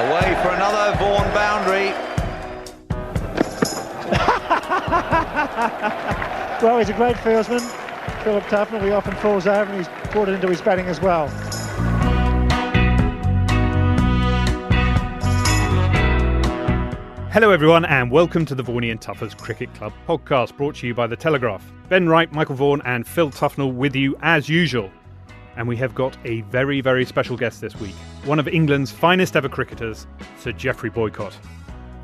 Away for another Vaughan boundary. Well, he's a great fieldsman, Philip Tufnell. He often falls over and he's brought it into his batting as well. Hello everyone and welcome to the Vaughany Tuffers Cricket Club podcast brought to you by the Telegraph. Ben Wright, Michael Vaughan and Phil Tufnell with you as usual. And we have got a very, very special guest this week. One of England's finest ever cricketers, Sir Geoffrey Boycott.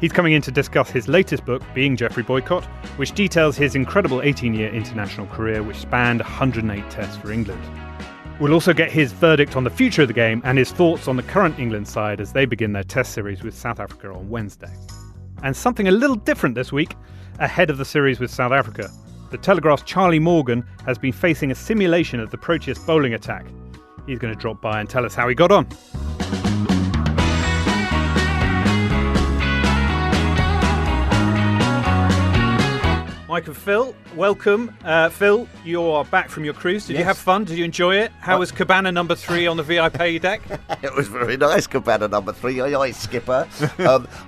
He's coming in to discuss his latest book, Being Geoffrey Boycott, which details his incredible 18-year international career which spanned 108 tests for England. We'll also get his verdict on the future of the game and his thoughts on the current England side as they begin their test series with South Africa on Wednesday. And something a little different this week, ahead of the series with South Africa. The Telegraph's Charlie Morgan has been facing a simulation of the Proteus bowling attack. He's going to drop by and tell us how he got on. Mike and Phil, welcome. Phil, you are back from your cruise. Did you have fun? Did you enjoy it? How was cabana number 3 on the VIP deck? It was very nice, cabana number 3. Aye, skipper.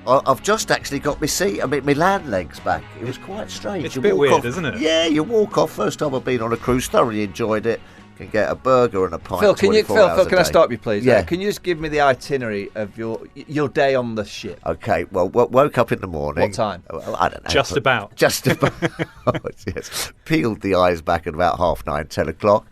I've just actually got my seat. I mean, my land legs back. It was quite strange. It's a bit weird, isn't it? Yeah, you walk off. First time I've been on a cruise. Thoroughly enjoyed it. Can get a burger and a pint. Phil, can I stop you, please? Yeah. Can you just give me the itinerary of your day on the ship? Okay. Well, woke up in the morning. What time? Well, I don't know. Just about. Yes. Peeled the eyes back at about 9:30, 10 o'clock.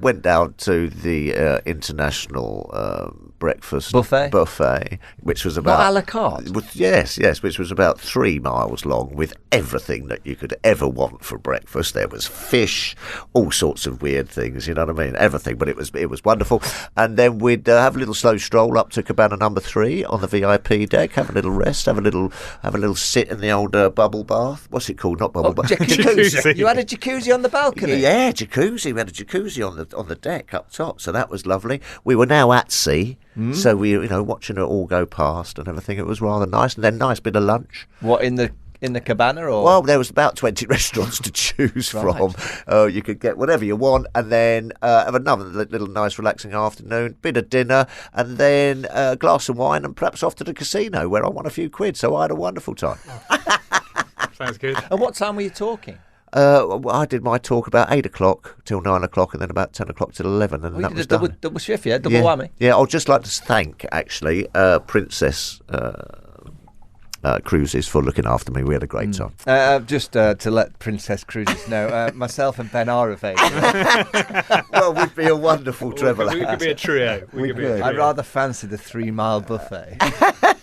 Went down to the international breakfast buffet, which was about not a la carte. Yes, which was about 3 miles long, with everything that you could ever want for breakfast. There was fish, all sorts of weird things. You know what I mean? Everything, but it was wonderful. And then we'd have a little slow stroll up to cabana number 3 on the VIP deck, have a little rest, have a little sit in the old bubble bath. What's it called? Not bubble bath. Jacuzzi. You had a jacuzzi on the balcony. Yeah, jacuzzi. We had a jacuzzi on the deck up top, so that was lovely. We were now at sea. So we, watching it all go past and everything, it was rather nice. And then nice bit of lunch. What, in the cabana, or? Well, there was about 20 restaurants to choose from. You could get whatever you want, and then have another little nice relaxing afternoon, bit of dinner, and then a glass of wine, and perhaps off to the casino where I won a few quid. So I had a wonderful time. Sounds good. And what time were you talking? I did my talk about 8 o'clock till 9 o'clock, and then about 10 o'clock till 11, and that was done. Double shift, yeah? Double whammy? Yeah, I'd just like to thank, actually, Princess Cruises for looking after me. We had a great time. Just to let Princess Cruises know, myself and Ben are available. Well, we'd be a wonderful traveller. We could be a trio. I rather fancy the 3 mile buffet.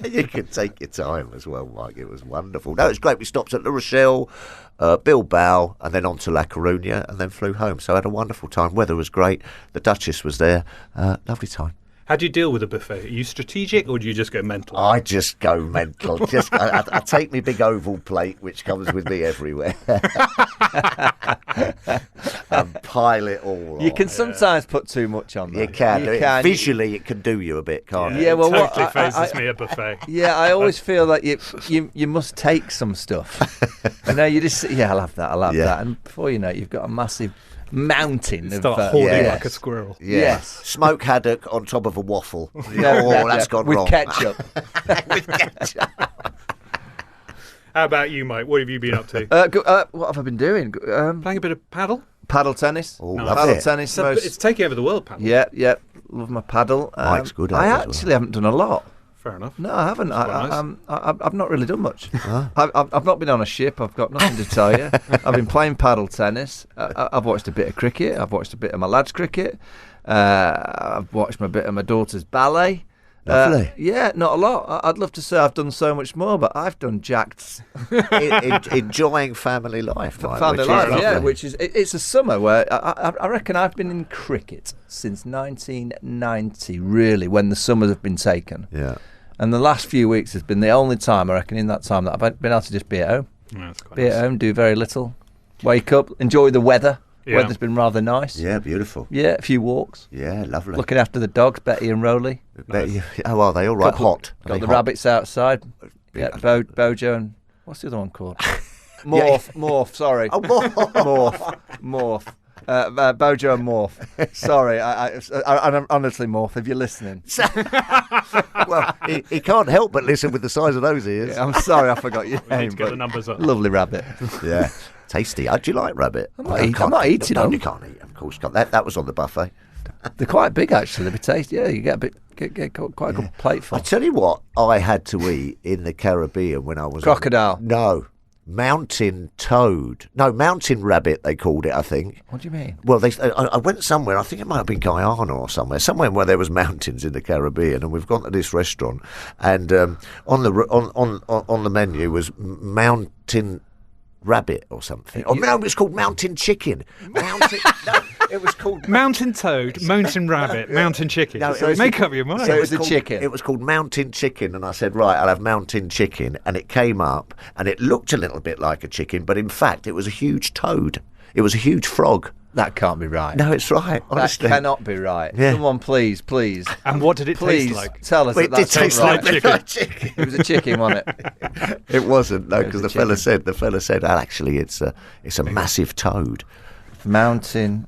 You could take your time as well, Mike. It was wonderful. No, it was great. We stopped at La Rochelle, Bilbao, and then on to La Coruña, and then flew home. So I had a wonderful time. Weather was great. The Duchess was there. Lovely time. How do you deal with a buffet? Are you strategic or do you just go mental? I just go mental. I take my big oval plate, which comes with me everywhere, and pile it all on. You can sometimes put too much on there. You can. Visually, it can do you a bit, can't it? Yeah, well, totally phases me a buffet. Yeah, I always feel like you must take some stuff. You just I'll have that, and before you know it, you've got a massive mountain Start of hoarding like a squirrel. Yes. Smoke haddock on top of a waffle. That's gone with wrong. Ketchup. With ketchup. How about you, Mike? What have you been up to? What have I been doing? Playing a bit of paddle? Paddle tennis. Oh, paddle tennis. It's taking over the world, paddle. Yeah. Love my paddle. Mike's good at it. I as actually haven't done a lot. Fair enough. No, I haven't. Nice. I've not really done much. I've not been on a ship. I've got nothing to tell you. I've been playing paddle tennis. I've watched a bit of cricket. I've watched a bit of my lads' cricket. I've watched a bit of my daughter's ballet. Lovely. Yeah, not a lot. I'd love to say I've done so much more, but I've done jacked. Enjoying family life. Family life, yeah. Which is it's a summer where I reckon I've been in cricket since 1990. Really, when the summers have been taken. Yeah. And the last few weeks has been the only time, I reckon, in that time that I've been able to just be at home. Yeah, be at home, do very little, wake up, enjoy the weather. Yeah. Weather's been rather nice. Yeah, beautiful. Yeah, a few walks. Yeah, lovely. Looking after the dogs, Betty and Rowley. Nice. How are they? All right, hot. Got the rabbits outside. Yeah, Bojo and what's the other one called? Morph, sorry. Oh, Morph. Morph. Bojo and Morph. Sorry, I'm honestly, Morph, if you're listening. Well, he can't help but listen with the size of those ears. Yeah, I'm sorry I forgot your We name. need to get the numbers up. Lovely rabbit. Yeah. Tasty. Do you like rabbit? I'm not eating them. them. You can't eat them, of course. That was on the buffet. They're quite big, actually. They're tasty. Yeah, you get quite a good plate for. I tell you what I had to eat in the Caribbean when I was... Crocodile. No. Mountain toad. No, mountain rabbit, they called it, I think. What do you mean? Well, I went somewhere, I think it might have been Guyana or somewhere where there was mountains in the Caribbean, and we've gone to this restaurant, and on the menu was mountain rabbit or something. Or no, it was called mountain chicken. It was called mountain toad, mountain rabbit, mountain chicken. No, so make up your mind. So it was a chicken. It was called mountain chicken, and I said, right, I'll have mountain chicken, and it came up, and it looked a little bit like a chicken, but in fact, it was a huge toad. It was a huge frog. That can't be right. No, it's right. Honestly, that cannot be right. Yeah. Someone, please. And what did it please taste like? Tell us It that did that's taste not like right. chicken. It was a chicken, wasn't it? It wasn't, no, It because was the fella said, actually, it's a massive toad. Mountain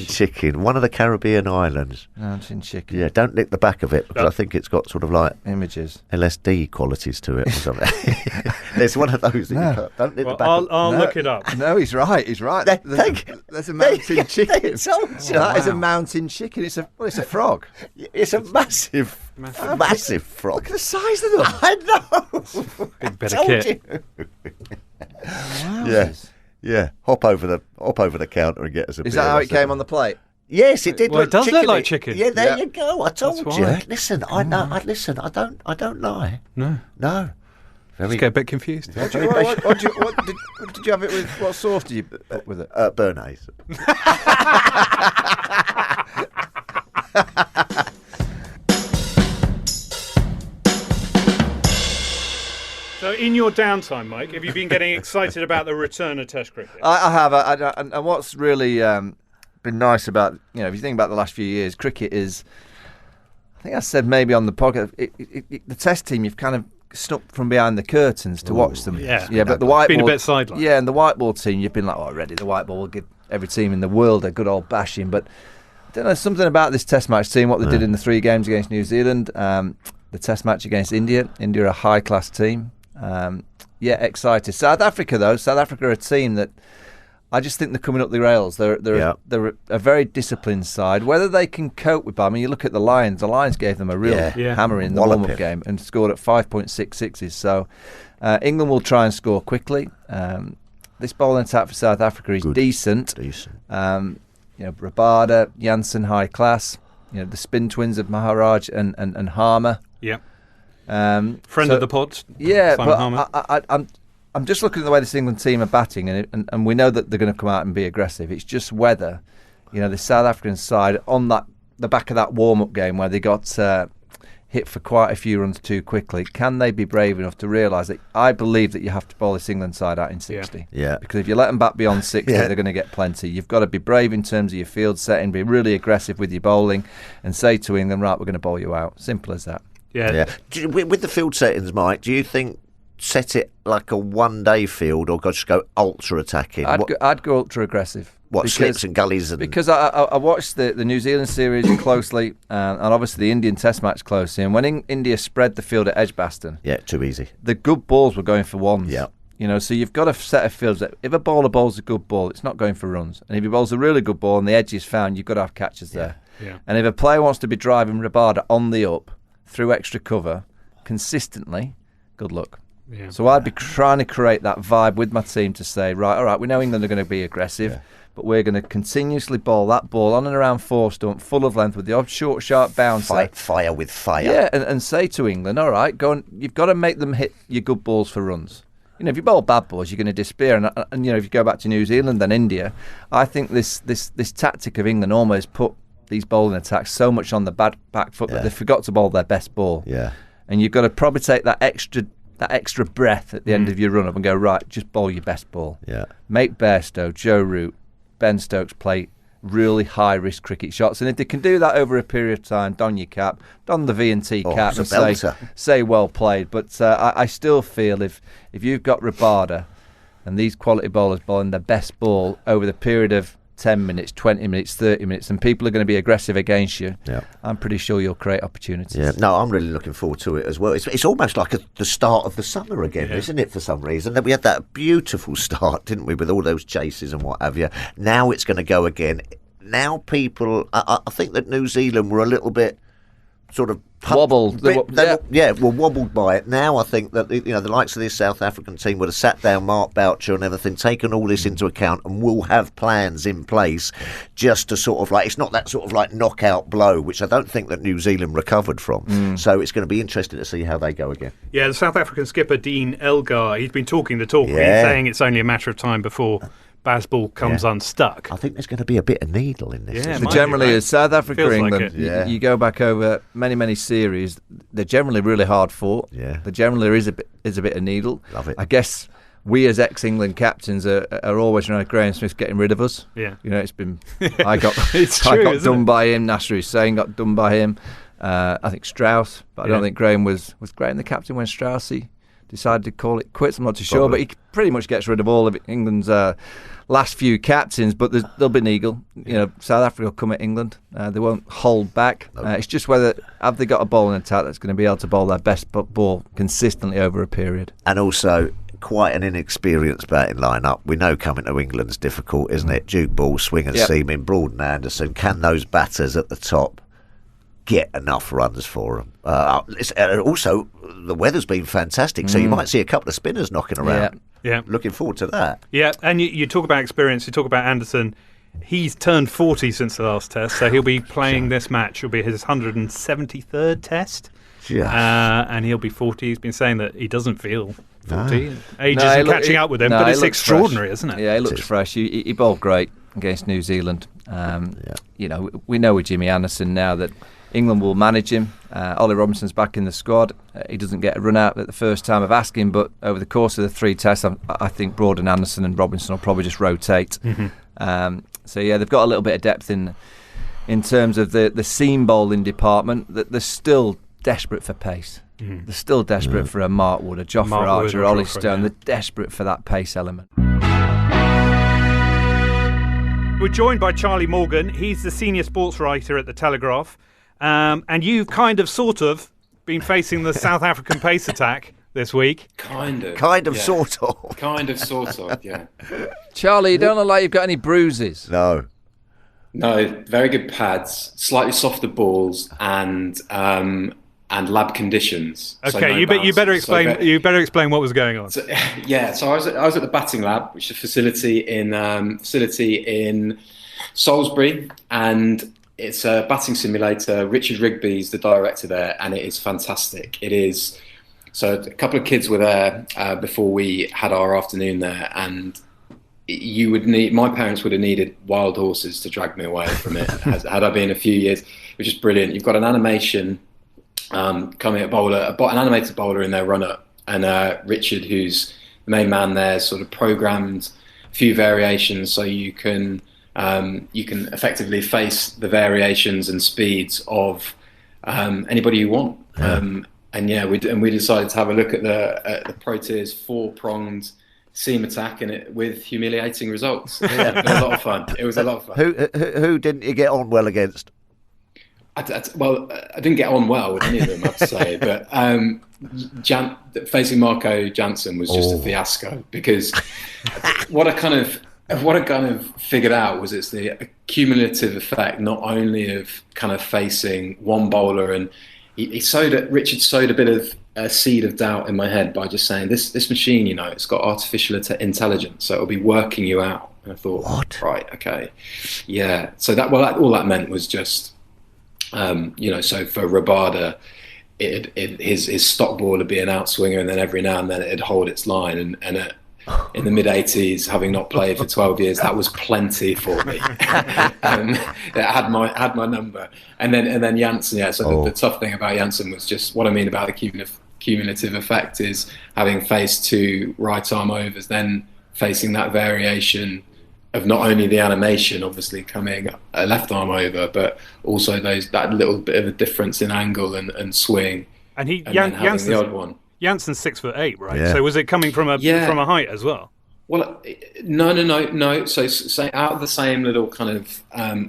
chicken, one of the Caribbean islands. Mountain chicken. Yeah, don't lick the back of it, because I think it's got sort of like Images. LSD qualities to it or something. There's one of those that you can't, don't lick the back of it. I'll look it up. No, he's right. There's a mountain chicken. That is a mountain chicken. It's a frog. It's a massive frog. Look at the size of them. I know. Big bit of kit. Yeah. Hop over the counter and get us a beer. Is that how it came on the plate? Yes, it did. Well, it does look like chicken. chicken. Yeah, there you go. I told That's you. why. Listen, I don't lie. No. Very Just get a bit confused. What did you have it with? What sauce did you put with it? Bernays. So, in your downtime, Mike, have you been getting excited about the return of Test cricket? I have, and what's really been nice about, if you think about the last few years, cricket is, I think I said maybe on the podcast, the Test team, you've kind of snuck from behind the curtains to watch them. Yeah, but the white been ball, a bit sidelined. Yeah, and the white ball team, you've been like, already the white ball will give every team in the world a good old bashing, but I don't know, something about this Test match team, what they did in the 3 games against New Zealand, the Test match against India are a high-class team. Excited. South Africa are a team that I just think they're coming up the rails. They're a very disciplined side. Whether they can cope with, you look at the Lions. The Lions gave them a real hammer in the warm-up game and scored at 5.66s. So England will try and score quickly. This bowling attack for South Africa is decent. Rabada, Jansen, high class. The spin twins of Maharaj and Harmer. Yeah. Friend of the pod. Yeah, Simon but I'm just looking at the way this England team are batting, and we know that they're going to come out and be aggressive. It's just whether, the South African side on the back of that warm-up game where they got hit for quite a few runs too quickly, can they be brave enough to realise that? I believe that you have to bowl this England side out in 60. Yeah. Because if you let them bat beyond 60, they're going to get plenty. You've got to be brave in terms of your field setting, be really aggressive with your bowling, and say to England, right, we're going to bowl you out. Simple as that. Yeah. With the field settings, Mike, do you think set it like a one-day field or just go ultra attacking? I'd go ultra aggressive. Slips and gullies? Because I watched the New Zealand series closely and obviously the Indian Test match closely. And when India spread the field at Edgbaston, too easy. The good balls were going for ones. Yeah. So you've got a set of fields that if a bowler bowls a good ball, it's not going for runs. And if he bowls a really good ball and the edge is found, you've got to have catches there. Yeah. And if a player wants to be driving Rabada on the up through extra cover consistently, good luck. Yeah. So I'd be trying to create that vibe with my team to say, right, all right, we know England are going to be aggressive, but we're going to continuously bowl that ball on and around 4 stump, full of length with the odd short, sharp bouncer. Fight fire with fire. Yeah, and say to England, all right, go on, you've got to make them hit your good balls for runs. If you bowl bad balls, you're going to despair. And if you go back to New Zealand and India, I think this tactic of England almost put these bowling attacks so much on the back foot that they forgot to bowl their best ball. Yeah. And you've got to probably take that extra breath at the end of your run-up and go, right, just bowl your best ball. Yeah. Make Bairstow, Joe Root, Ben Stokes play really high-risk cricket shots. And if they can do that over a period of time, don your cap, don the V&T cap and say well played. But I still feel if you've got Rabada and these quality bowlers bowling their best ball over the period of 10 minutes, 20 minutes, 30 minutes, and people are going to be aggressive against you, I'm pretty sure you'll create opportunities. Yeah, no, I'm really looking forward to it as well. It's almost like the start of the summer again, isn't it, for some reason? We had that beautiful start, didn't we, with all those chases and what have you. Now it's going to go again. Now people, I think that New Zealand were a little bit sort of wobbled. Were wobbled by it. Now I think that the likes of this South African team would have sat down, Mark Boucher and everything, taken all this into account, and will have plans in place just to sort of like, it's not that sort of like knockout blow, which I don't think that New Zealand recovered from. So it's going to be interesting to see how they go again. Yeah, the South African skipper Dean Elgar, he's been talking the talk. He's saying it's only a matter of time before Bazball comes unstuck. I think there's going to be a bit of needle in this. Yeah, generally, as South Africa, England, like you go back over many series. They're generally really hard fought. Yeah, there generally is a bit of needle. Love it. I guess we as ex-England captains are always around Graham Smith getting rid of us. Yeah, it's been. I got done by him. Nasser Hussain got done by him. I think Strauss, but I don't think Graham was Graham the captain when Straussy decided to call it quits. I'm not too sure, but he pretty much gets rid of all of England's last few captains. But there'll be an eagle. South Africa will come at England. They won't hold back. It's just whether have they got a bowling attack that's going to be able to bowl their best ball consistently over a period. And also quite an inexperienced batting lineup. We know coming to England's difficult, isn't it? Duke Ball, Swing and Seaman, Broad and Anderson. Can those batters at the top get enough runs for them? Also, the weather's been fantastic, so you might see a couple of spinners knocking around. Yeah. Looking forward to that. Yeah, and you talk about experience, you talk about Anderson. He's turned 40 since the last test, so he'll be playing this match. It'll be his 173rd test. And he'll be 40. He's been saying that he doesn't feel 40. Age isn't catching up with him, but it's extraordinary, isn't it? Yeah, he looks fresh. He bowled great against New Zealand. We know with Jimmy Anderson now that England will manage him. Ollie Robinson's back in the squad. He doesn't get a run out at the first time of asking, but over the course of the 3 tests, I think Broad and Anderson and Robinson will probably just rotate. They've got a little bit of depth in terms of the seam bowling department. That they're still desperate for pace. They're still desperate for a Mark Wood, a Geoffrey Archer, a Ollie Stone. They're desperate for that pace element. We're joined by Charlie Morgan. He's the senior sports writer at the Telegraph. And you've kind of, sort of, been facing the South African pace attack this week. Kind of, sort of. Kind of, sort of, yeah. Charlie, you don't look like you've got any bruises. No, very good pads, slightly softer balls, and lab conditions. Okay, you better explain. You better explain what was going on. So I was at the batting lab, which is a facility in Salisbury, and it's a batting simulator. Richard Rigby's the director there, and it is fantastic. It is. So a couple of kids were there before we had our afternoon there, and my parents would have needed wild horses to drag me away from it had I been a few years, which is brilliant. You've got an animation coming at bowler, an animated bowler in their run-up, and Richard, who's the main man there, sort of programmed a few variations so you can effectively face the variations and speeds of anybody you want. We decided to have a look at the Proteas 4-pronged seam attack in it with humiliating results. Yeah, it was a lot of fun. It was a lot of fun. Who didn't you get on well against? I didn't get on well with any of them, I have to say. But facing Marco Jansen was just a fiasco, because what I kind of figured out was it's the cumulative effect, not only of kind of facing one bowler, and Richard sowed a bit of a seed of doubt in my head by just saying this machine, it's got artificial intelligence, so it'll be working you out. And I thought, what? Right, okay, yeah. So all that meant was just, so for Rabada, his stock ball would be an outswinger, and then every now and then it'd hold its line, and in the mid-80s, having not played for 12 years, that was plenty for me. It had my number. And then Jansen, the tough thing about Jansen was just what I mean about the cumulative effect is having faced 2 right arm overs, then facing that variation of not only the animation obviously coming a left arm over, but also that little bit of a difference in angle and swing. And then having the odd one. Jansen's 6'8", right? Yeah. So was it coming from a height as well? Well, no. So out of the same little kind of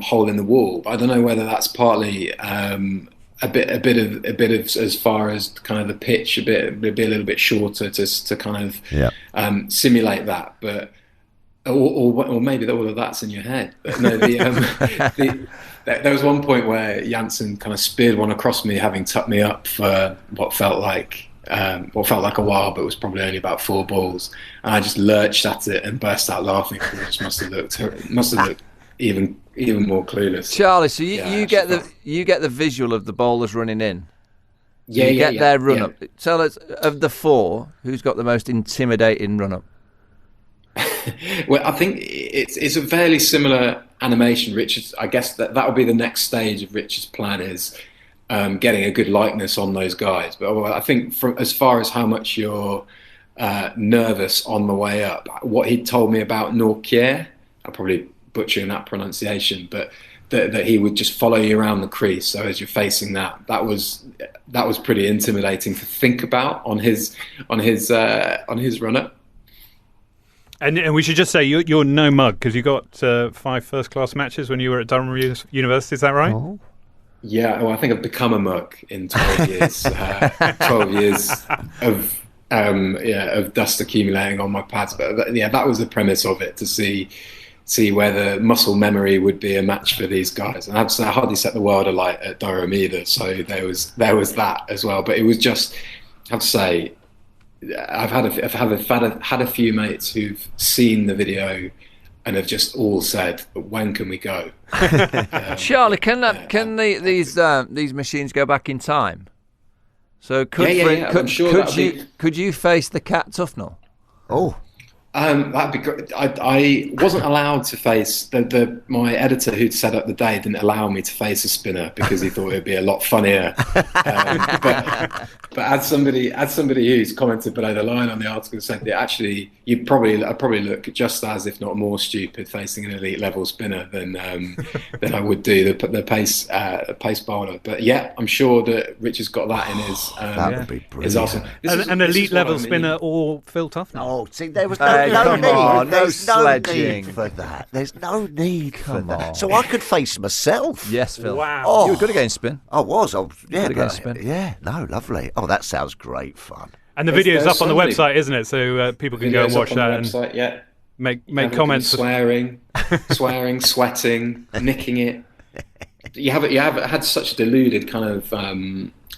hole in the wall. But I don't know whether that's partly a bit of as far as kind of the pitch, be a little bit shorter to kind of simulate that. But or maybe all of that's in your head. But no, there was one point where Jansen kind of speared one across me, having tucked me up for what felt like a while, but was probably only about 4 balls, and I just lurched at it and burst out laughing. It just must have looked even more clueless. Charlie, so you get the visual of the bowlers running in. So you get their run up. Tell us, of the 4, who's got the most intimidating run up? Well, I think it's a fairly similar animation. Richard's, I guess that will be the next stage of Richard's plan, is getting a good likeness on those guys. But I think as far as how much you're nervous on the way up, what he told me about Nortje, I'm probably butchering that pronunciation, but that he would just follow you around the crease. So as you're facing that was pretty intimidating to think about on his run up. And we should just say you're no mug, because you got 5 first-class matches when you were at Durham University. Is that right? Oh. Yeah, well, I think I've become a mug in 12 years. 12 years of dust accumulating on my pads. But that was the premise of it, to see whether muscle memory would be a match for these guys. And I hardly set the world alight at Durham either, so there was that as well. But it was just, I have to say, I've had a few mates who've seen the video and have just all said, "When can we go?" Charlie, can these machines go back in time? So could you face the cat Tufnell? Oh. That'd be great. I wasn't allowed to face my editor who'd set up the day didn't allow me to face a spinner because he thought it'd be a lot funnier. But as somebody who's commented below the line on the article said that actually I'd probably look just as, if not more, stupid facing an elite level spinner than I would do the pace bowler. But yeah, I'm sure that Richard's got that in his. That would be brilliant. His arsenal. An elite level spinner or Phil Tufnell? Oh, see, there was no need for that. There's no need for that. So I could face myself. Yes, Phil. Wow. You were good against spin. I was. Good against spin. Yeah, no, lovely. Oh, that sounds great fun. And the video's up on the website, isn't it? So people can go and watch that and make comments. Swearing, sweating, nicking it. You have had such a deluded kind of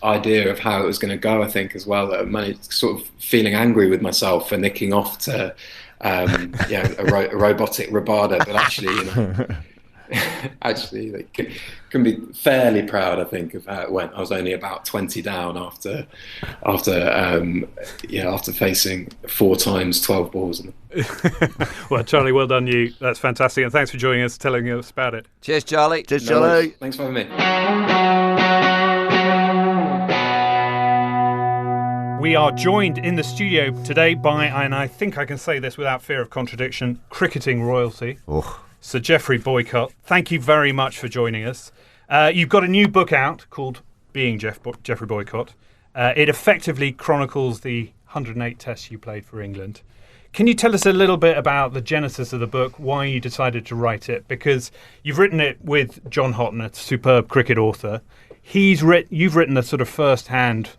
idea of how it was going to go, I think, as well. That I'm sort of feeling angry with myself for nicking off to a robotic Rabada, but actually, actually, like, can be fairly proud, I think, of how it went. I was only about 20 down after facing 4 times 12 balls. Well, Charlie, well done you. That's fantastic, and thanks for joining us, telling us about it. Cheers, Charlie. Cheers, Charlie. Thanks for having me. We are joined in the studio today by, and I think I can say this without fear of contradiction, cricketing royalty, Sir Geoffrey Boycott. Thank you very much for joining us. You've got a new book out called Being Geoffrey Boycott. It effectively chronicles the 108 tests you played for England. Can you tell us a little bit about the genesis of the book, why you decided to write it? Because you've written it with John Houghton, a superb cricket author. You've written the sort of first-hand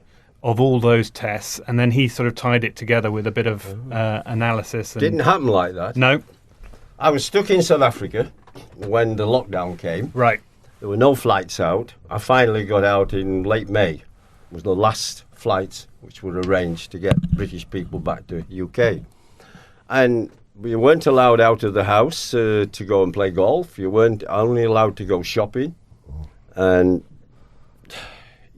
of all those tests, and then he sort of tied it together with a bit of analysis. Didn't happen like that. No. I was stuck in South Africa when the lockdown came. Right. There were no flights out. I finally got out in late May. It was the last flights which were arranged to get British people back to UK. And we weren't allowed out of the house to go and play golf. You weren't only allowed to go shopping. And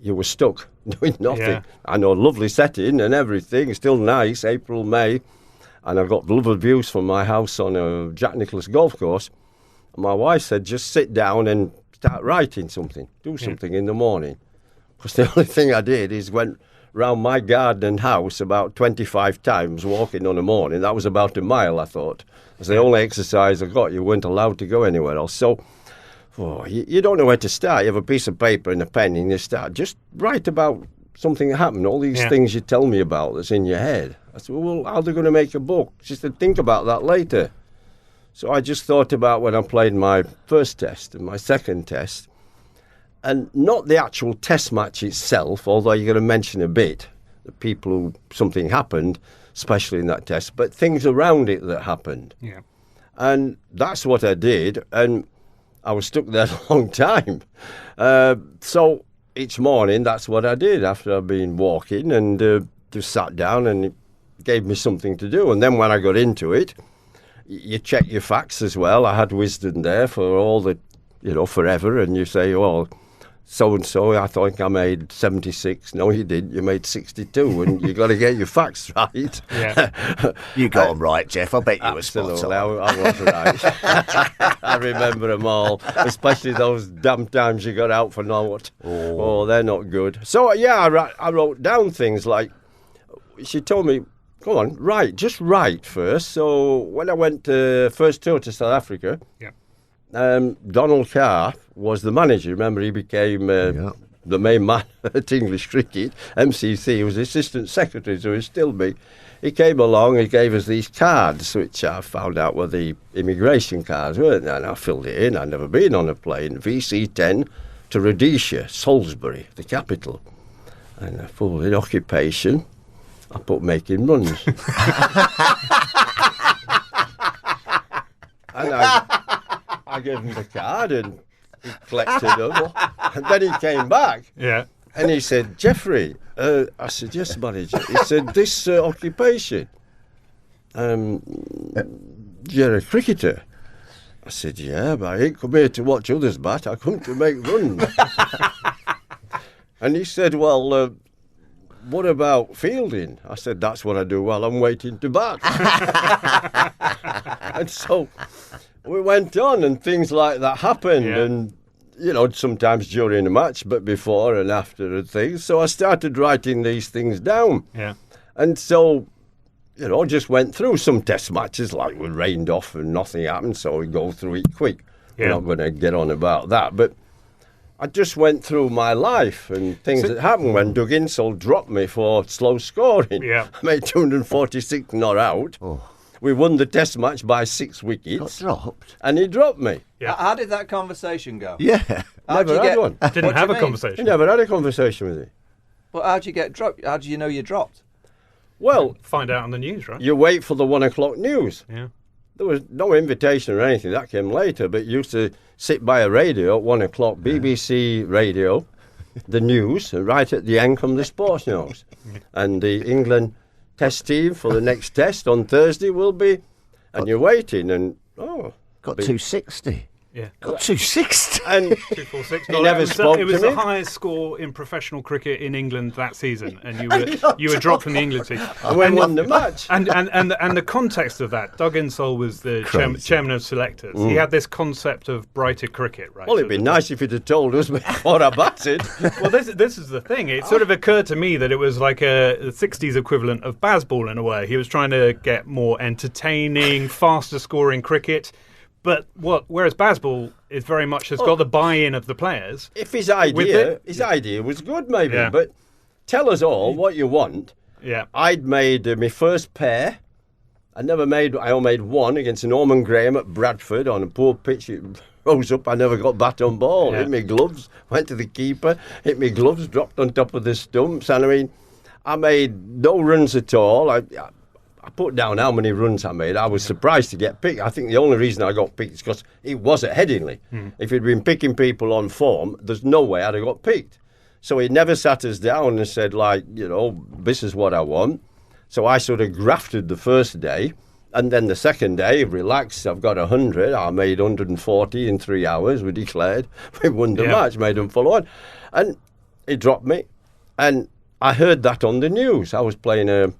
you were stuck doing nothing. Yeah. I know, lovely setting and everything. It's still nice, April, May. And I've got lovely views from my house on a Jack Nicklaus golf course. And my wife said, just sit down and start writing something. Do something in the morning. Because the only thing I did is went round my garden and house about 25 times walking on a morning. That was about a mile, I thought. It's the only exercise I got. You weren't allowed to go anywhere else. So you don't know where to start. You have a piece of paper and a pen and you start. Just write about something that happened. All these things you tell me about that's in your head. I said, well, how are they going to make a book? She said, think about that later. So I just thought about when I played my first test and my second test, and not the actual test match itself, although you're going to mention a bit, the people who something happened, especially in that test, but things around it that happened. Yeah. And that's what I did, and I was stuck there a long time. So each morning, that's what I did after I'd been walking, and just sat down, and it gave me something to do. And then when I got into it, you check your facts as well. I had wisdom there for all the, forever, and you say, well, so-and-so, I think I made 76. No, you didn't. You made 62, and you got to get your facts right. Yeah. You got them right, Jeff. I bet you were spot Absolutely, on. I was right. I remember them all, especially those damn times you got out for naught. Oh, they're not good. So, yeah, I wrote down things like, she told me, come on, just write first. So when I went first tour to South Africa, Donald Carr was the manager. Remember, he became the main man at English cricket. MCC, he was assistant secretary, so he'd still be. He came along and gave us these cards, which I found out were the immigration cards, weren't they? And I filled it in. I'd never been on a plane. VC10 to Rhodesia, Salisbury, the capital. And I put in occupation. I put making runs. And I gave him the card, and he collected them. And then he came back. Yeah. And he said, Geoffrey, I said, yes, manager. He said, this occupation, you're a cricketer. I said, yeah, but I ain't come here to watch others bat. I come to make runs. And he said, well, what about fielding? I said, that's what I do while I'm waiting to bat. And so we went on, and things like that happened. Yeah. And, sometimes during a match, but before and after and things. So I started writing these things down. Yeah. And so, just went through some test matches, like we rained off and nothing happened, so we go through it quick. Yeah. We're not going to get on about that. But I just went through my life and things that happened when Doug Insall dropped me for slow scoring. Yeah. I made 246 not out. Oh. We won the test match by 6 wickets. Got dropped. And he dropped me. Yeah. How did that conversation go? Yeah. Never had one. Didn't What do have you a mean? conversation. He never had a conversation with me. But how do you get dropped? How do you know you're dropped? Well, Find out on the news, right? you wait for the 1 o'clock news. Yeah. There was no invitation or anything. That came later, but you used to sit by a radio at 1 o'clock, BBC radio, the news, and right at the end come the sports news. And the England test team for the next test on Thursday will be, and you're waiting, and Got 260. Yeah. Got 260. and 246. He never spoke It was to me. the highest score in professional cricket in England that season, and you were dropped from the England team. and we won the match. And the context of that, Doug Insall was the chairman of selectors. He had this concept of brighter cricket, right? Well, it'd be nice if you'd have told us before I batted. Well, this is the thing. It sort of occurred to me that it was like a 60s equivalent of Bazball in a way. He was trying to get more entertaining, faster scoring cricket. But whereas Bazball is very much has got the buy-in of the players. If his idea was good, maybe. Yeah. But tell us all what you want. Yeah. I'd made my first pair. I only made one against Norman Graham at Bradford on a poor pitch. It rose up. I never got bat on ball. Yeah. Hit me gloves. Went to the keeper. Hit me gloves. Dropped on top of the stumps. And I mean, I made no runs at all. I put down how many runs I made. I was surprised to get picked. I think the only reason I got picked is because it was at Headingley. If he'd been picking people on form, there's no way I'd have got picked. So he never sat us down and said, this is what I want. So I sort of grafted the first day. And then the second day, relaxed, I've got 100. I made 140 in 3 hours. We declared. We won the match, made them follow on. And he dropped me. And I heard that on the news. I was playing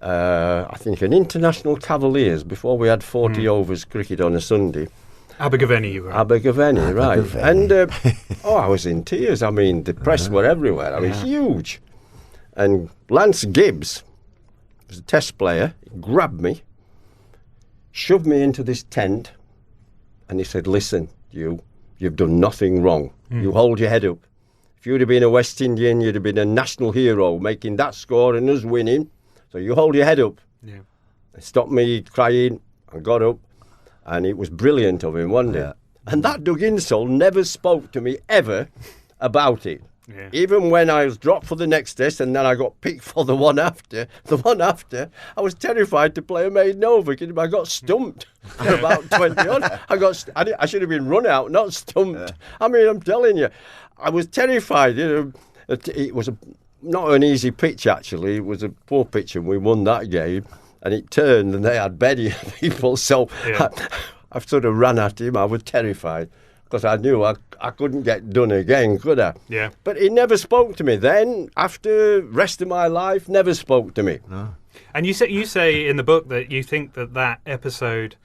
I think an International Cavaliers before we had 40 overs cricket on a Sunday. Abergavenny, you were. Abergavenny, right. Abergavenny. And I was in tears. I mean, the press were everywhere. I mean, huge. And Lance Gibbs was a test player. He grabbed me, shoved me into this tent, and he said, listen, you've done nothing wrong. You hold your head up. If you'd have been a West Indian, you'd have been a national hero, making that score and us winning. So you hold your head up. Yeah. It stopped me crying. I got up, and it was brilliant of him, wasn't it? And that Doug Insall never spoke to me ever about it. Yeah. Even when I was dropped for the next test and then I got picked for the one after, I was terrified to play a maiden over because I got stumped for about 20 on. I should have been run out, not stumped. I mean, I'm telling you, I was terrified. It was not an easy pitch, actually. It was a poor pitch, and we won that game. And it turned, and they had better people. So I sort of ran at him. I was terrified because I knew I couldn't get done again, could I? Yeah. But he never spoke to me. Then, after the rest of my life, never spoke to me. No. And you say in the book that you think that episode,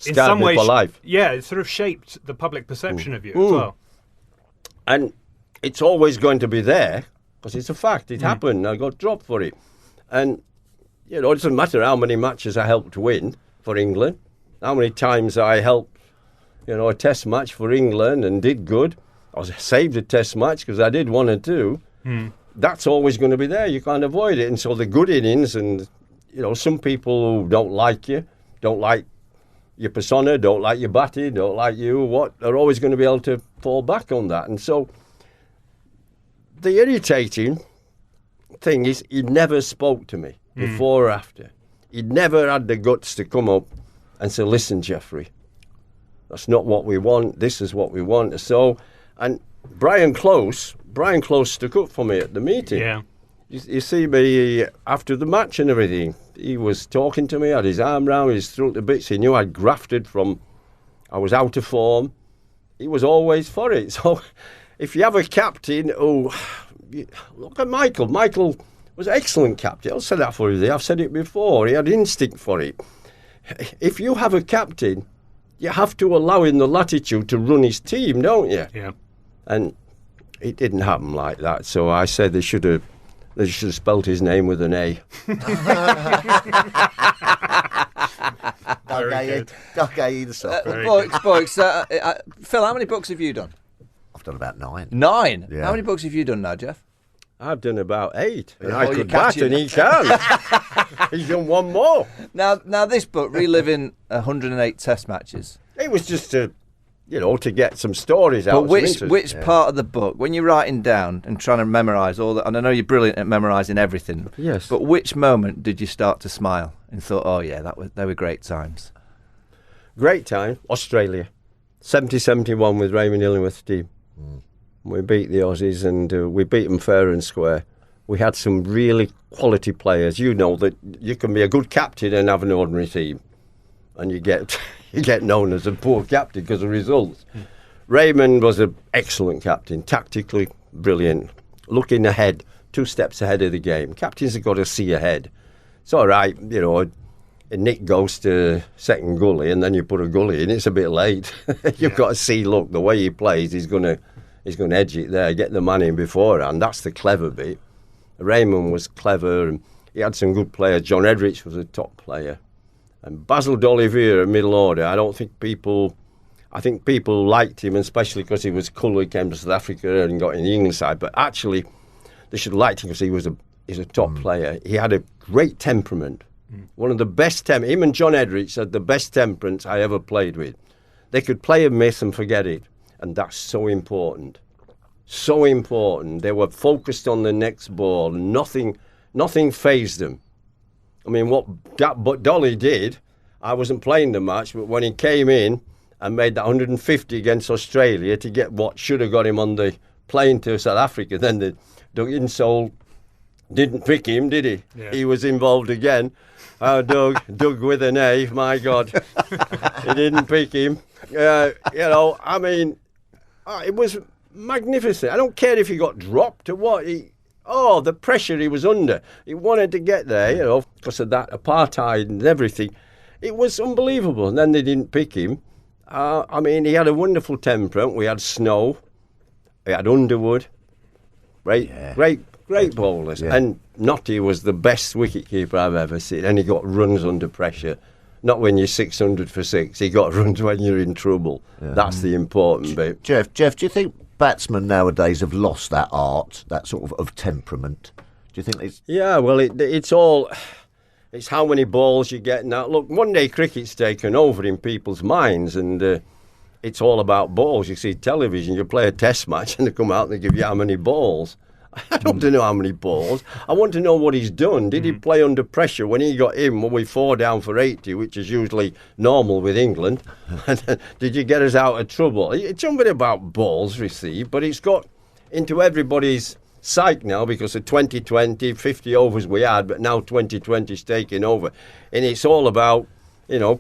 in Scarred some me way, for life. it sort of shaped the public perception of you as well. And it's always going to be there because it's a fact. It happened. I got dropped for it. And, it doesn't matter how many matches I helped win for England, how many times I helped, a test match for England and did good. I saved a test match because I did 1 or 2. That's always going to be there. You can't avoid it. And so the good innings and, some people who don't like you, don't like your persona, don't like your batting, don't like you, are always going to be able to fall back on that. And so the irritating thing is he never spoke to me before or after. He'd never had the guts to come up and say, listen, Geoffrey, that's not what we want. This is what we want. So, and Brian Close stuck up for me at the meeting. Yeah. You see me after the match and everything. He was talking to me, had his arm round his throat to bits. He knew I'd grafted I was out of form. He was always for it. So if you have a captain who, look at Michael. Michael was an excellent captain. I'll say that for you. I've said it before. He had instinct for it. If you have a captain, you have to allow him the latitude to run his team, don't you? Yeah. And it didn't happen like that. So I said they should have spelt his name with an A. Boys, Phil, how many books have you done? I've done about 9. 9? Yeah. How many books have you done now, Jeff? I've done about 8. And Oh, I you're could bat catching and he can. He's done 1 more. Now this book, reliving 108 Test matches. It was just to get some stories out. But which part of the book, when you're writing down and trying to memorise all that, and I know you're brilliant at memorising everything. Yes. But which moment did you start to smile and thought, oh yeah, they were great times? Great time. Australia. 70-71 with Raymond Illingworth's team. We beat the Aussies and we beat them fair and square. We had some really quality players. You know that you can be a good captain and have an ordinary team, and you get known as a poor captain because of results. Raymond was an excellent captain, tactically brilliant, looking ahead, 2 steps ahead of the game. Captains have got to see ahead. It's all right, Nick goes to second gully and then you put a gully in. It's a bit late. You've got to see. Look, the way he plays, he's going to edge it there, get the man in beforehand. That's the clever bit. Raymond was clever, and he had some good players. John Anrich was a top player, and Basil D'Oliveira, middle order. I think people liked him, especially because he was colour. He came to South Africa and got in the England side. But actually, they should have liked him because he's a top player. He had a great temperament. One of the best him and John Anrich had the best temperament I ever played with. They could play a miss and forget it, and that's so important. So important. They were focused on the next ball. Nothing fazed them. I mean, what Dolly did, I wasn't playing the match, but when he came in and made that 150 against Australia to get what should have got him on the plane to South Africa, then the Doug Insall didn't pick him, did he? Yeah. He was involved again. Doug with an A, my God. He didn't pick him. I mean, it was magnificent. I don't care if he got dropped or what. The pressure he was under. He wanted to get there, because of that apartheid and everything. It was unbelievable. And then they didn't pick him. I mean, he had a wonderful temperament. We had Snow. We had Underwood. Great bowlers. Yeah. And Nortje was the best wicketkeeper I've ever seen. And he got runs under pressure. Not when you're 600 for 6. He got runs when you're in trouble. Yeah. That's the important bit. Jeff, do you think batsmen nowadays have lost that art, that sort of temperament? Do you think it's... Yeah, well, it's all... It's how many balls you get now. Look, one day cricket's taken over in people's minds, and it's all about balls. You see television, you play a test match, and they come out and they give you how many balls. I don't want to know how many balls. I want to know what he's done. Did he play under pressure? When he got in, were we 4 down for 80, which is usually normal with England? Did you get us out of trouble? It's something about balls received, but it's got into everybody's psyche now because of 2020, 50 overs we had, but now 2020's taking over. And it's all about,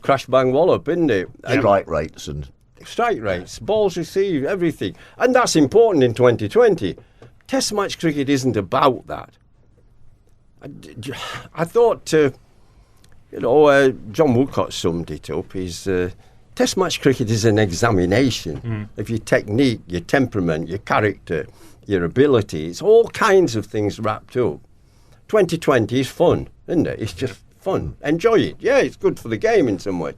crash, bang, wallop, isn't it? Strike rates and... Strike rates, balls received, everything. And that's important in 2020. Test match cricket isn't about that. I thought, John Woodcott summed it up. Test match cricket is an examination of your technique, your temperament, your character, your ability. It's all kinds of things wrapped up. 2020 is fun, isn't it? It's just fun. Enjoy it. Yeah, it's good for the game in some way.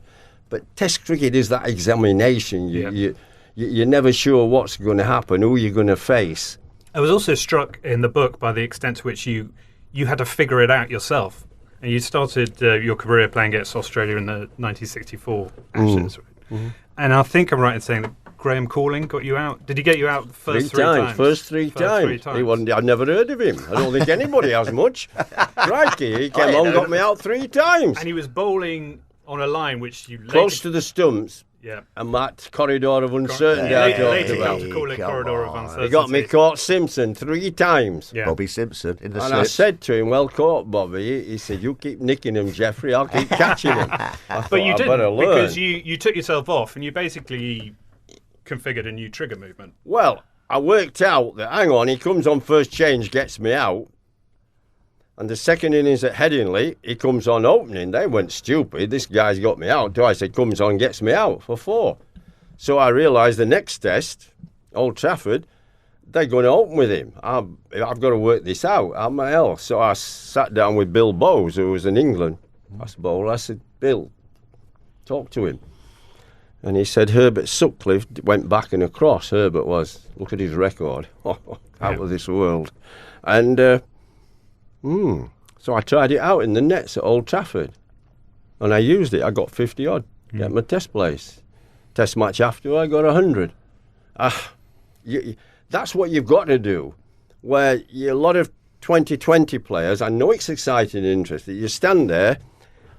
But Test cricket is that examination. You're never sure what's going to happen, who you're going to face. I was also struck in the book by the extent to which you had to figure it out yourself. And you started your career playing against Australia in the 1964 Ashes. And I think I'm right in saying that Graham Calling got you out. Did he get you out the first three times? First three times. I'd never heard of him. I don't think anybody has much. Crikey, he came on, got me out 3 times. And he was bowling on a line which you close to the stumps. Yeah. And that corridor of uncertainty I talked about. To call it corridor of uncertainty. He got me caught Simpson 3 times. Yeah. Bobby Simpson in the And slips. I said to him, well caught, Bobby. He said, you keep nicking him, Geoffrey. I'll keep catching him. But you didn't, because you took yourself off and you basically configured a new trigger movement. Well, I worked out that, hang on, he comes on first change, gets me out. And the second innings at Headingley, he comes on opening. They went stupid. This guy's got me out. Twice he comes on, gets me out for 4. So I realised the next test, Old Trafford, they're going to open with him. I've got to work this out. How am I else? So I sat down with Bill Bowes, who was in England fast bowler. I said, Bill, talk to him. And he said Herbert Sutcliffe went back and across. Herbert was, look at his record, out of this world. And... So I tried it out in the nets at Old Trafford. And I used it. I got 50 odd. Get my test place. Test match after, I got 100. That's what you've got to do. Where a lot of 2020 players, I know it's exciting and interesting. You stand there.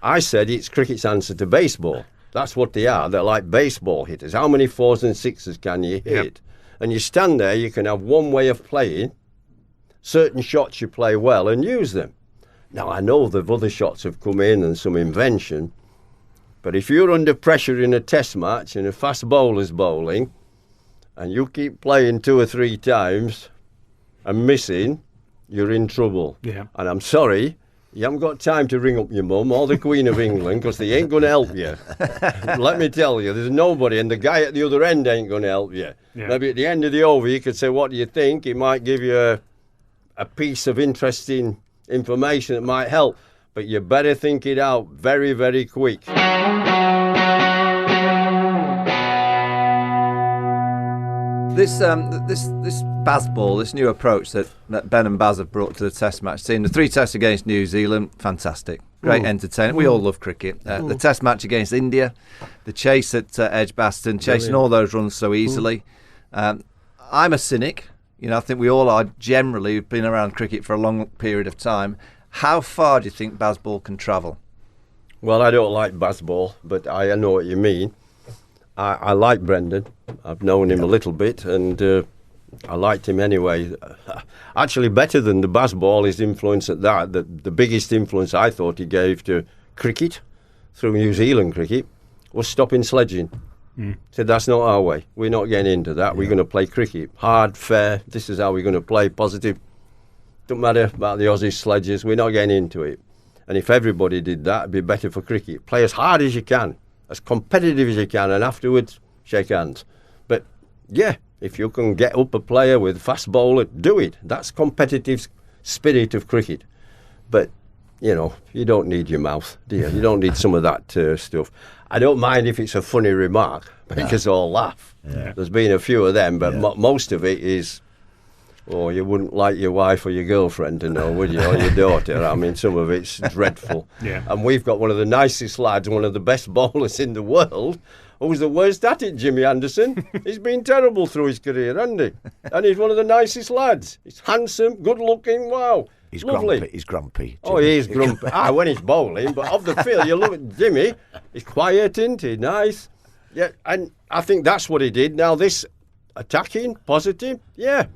I said it's cricket's answer to baseball. That's what they are. They're like baseball hitters. How many 4s and 6s can you hit? Yep. And you stand there, you can have one way of playing. Certain shots you play well and use them. Now, I know the other shots have come in and some invention, but if you're under pressure in a test match and a fast bowler's bowling, and you keep playing 2 or 3 times and missing, you're in trouble. Yeah. And I'm sorry, you haven't got time to ring up your mum or the Queen of England because they ain't going to help you. Let me tell you, there's nobody, and the guy at the other end ain't going to help you. Yeah. Maybe at the end of the over, you could say, what do you think? He might give you a piece of interesting information that might help, but you better think it out very, very quick. This Bazball, this new approach that Ben and Baz have brought to the Test match scene, the 3 tests against New Zealand, fantastic, great entertainment. We all love cricket. The Test match against India, the chase at Edgbaston, chasing all those runs so easily. I'm a cynic. I think we all are generally. We've been around cricket for a long period of time. How far do you think Bazball can travel? Well, I don't like Bazball, but I know what you mean. I like Brendan. I've known him a little bit, and I liked him anyway. Actually, better than the Bazball, his influence at that, the biggest influence I thought he gave to cricket, through New Zealand cricket, was stopping sledging. Said, that's not our way. We're not getting into that. We're going to play cricket. Hard, fair. This is how we're going to play. Positive. Don't matter about the Aussie sledges. We're not getting into it. And if everybody did that, it'd be better for cricket. Play as hard as you can, as competitive as you can, and afterwards, shake hands. But, yeah, if you can get up a player with fast bowler, do it. That's competitive spirit of cricket. But, you don't need your mouth, do you? You don't need some of that stuff. I don't mind if it's a funny remark, because I'll laugh. Yeah. There's been a few of them, but most of it is Oh, you wouldn't like your wife or your girlfriend to know, would you? Or your daughter. I mean, some of it's dreadful. Yeah. And we've got one of the nicest lads, one of the best bowlers in the world, who's the worst at it, Jimmy Anderson. He's been terrible through his career, hasn't he? And he's one of the nicest lads. He's handsome, good-looking, wow. He's lovely. grumpy. He's grumpy. Oh, he is grumpy. When he's bowling, but off the field, you look at Jimmy, he's quiet, isn't he? Nice. Yeah, and I think that's what he did. Now, this attacking, positive, yeah.